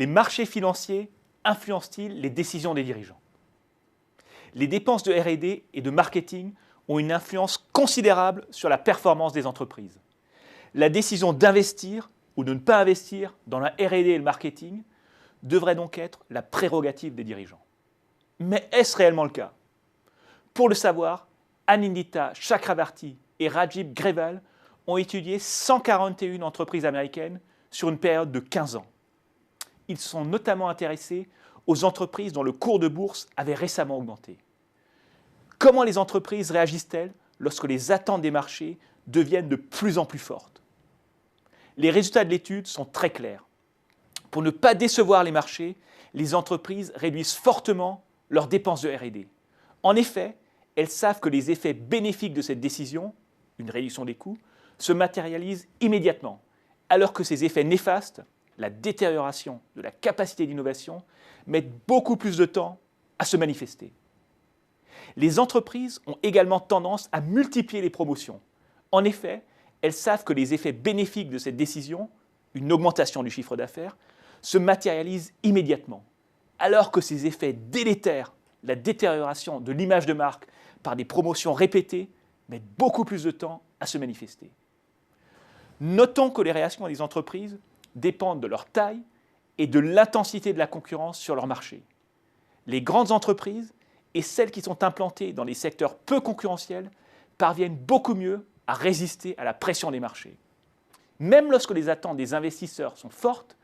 Les marchés financiers influencent-ils les décisions des dirigeants? Les dépenses de R&D et de marketing ont une influence considérable sur la performance des entreprises. La décision d'investir ou de ne pas investir dans la R&D et le marketing devrait donc être la prérogative des dirigeants. Mais est-ce réellement le cas? Pour le savoir, Anindita Chakravarty et Rajeev Grewal ont étudié 141 entreprises américaines sur une période de 15 ans. Ils se sont notamment intéressés aux entreprises dont le cours de bourse avait récemment augmenté. Comment les entreprises réagissent-elles lorsque les attentes des marchés deviennent de plus en plus fortes? Les résultats de l'étude sont très clairs. Pour ne pas décevoir les marchés, les entreprises réduisent fortement leurs dépenses de R&D. En effet, elles savent que les effets bénéfiques de cette décision, une réduction des coûts, se matérialisent immédiatement, alors que ces effets néfastes, la détérioration de la capacité d'innovation, mettent beaucoup plus de temps à se manifester. Les entreprises ont également tendance à multiplier les promotions. En effet, elles savent que les effets bénéfiques de cette décision, une augmentation du chiffre d'affaires, se matérialisent immédiatement, alors que ces effets délétères, la détérioration de l'image de marque par des promotions répétées, mettent beaucoup plus de temps à se manifester. Notons que les réactions des entreprises dépendent de leur taille et de l'intensité de la concurrence sur leur marché. Les grandes entreprises et celles qui sont implantées dans les secteurs peu concurrentiels parviennent beaucoup mieux à résister à la pression des marchés. Même lorsque les attentes des investisseurs sont fortes,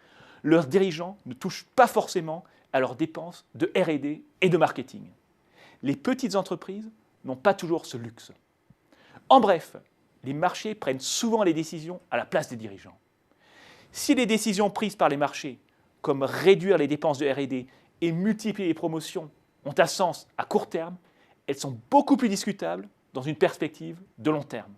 leurs dirigeants ne touchent pas forcément à leurs dépenses de R&D et de marketing. Les petites entreprises n'ont pas toujours ce luxe. En bref, les marchés prennent souvent les décisions à la place des dirigeants. Si les décisions prises par les marchés, comme réduire les dépenses de R&D et multiplier les promotions, ont un sens à court terme, elles sont beaucoup plus discutables dans une perspective de long terme.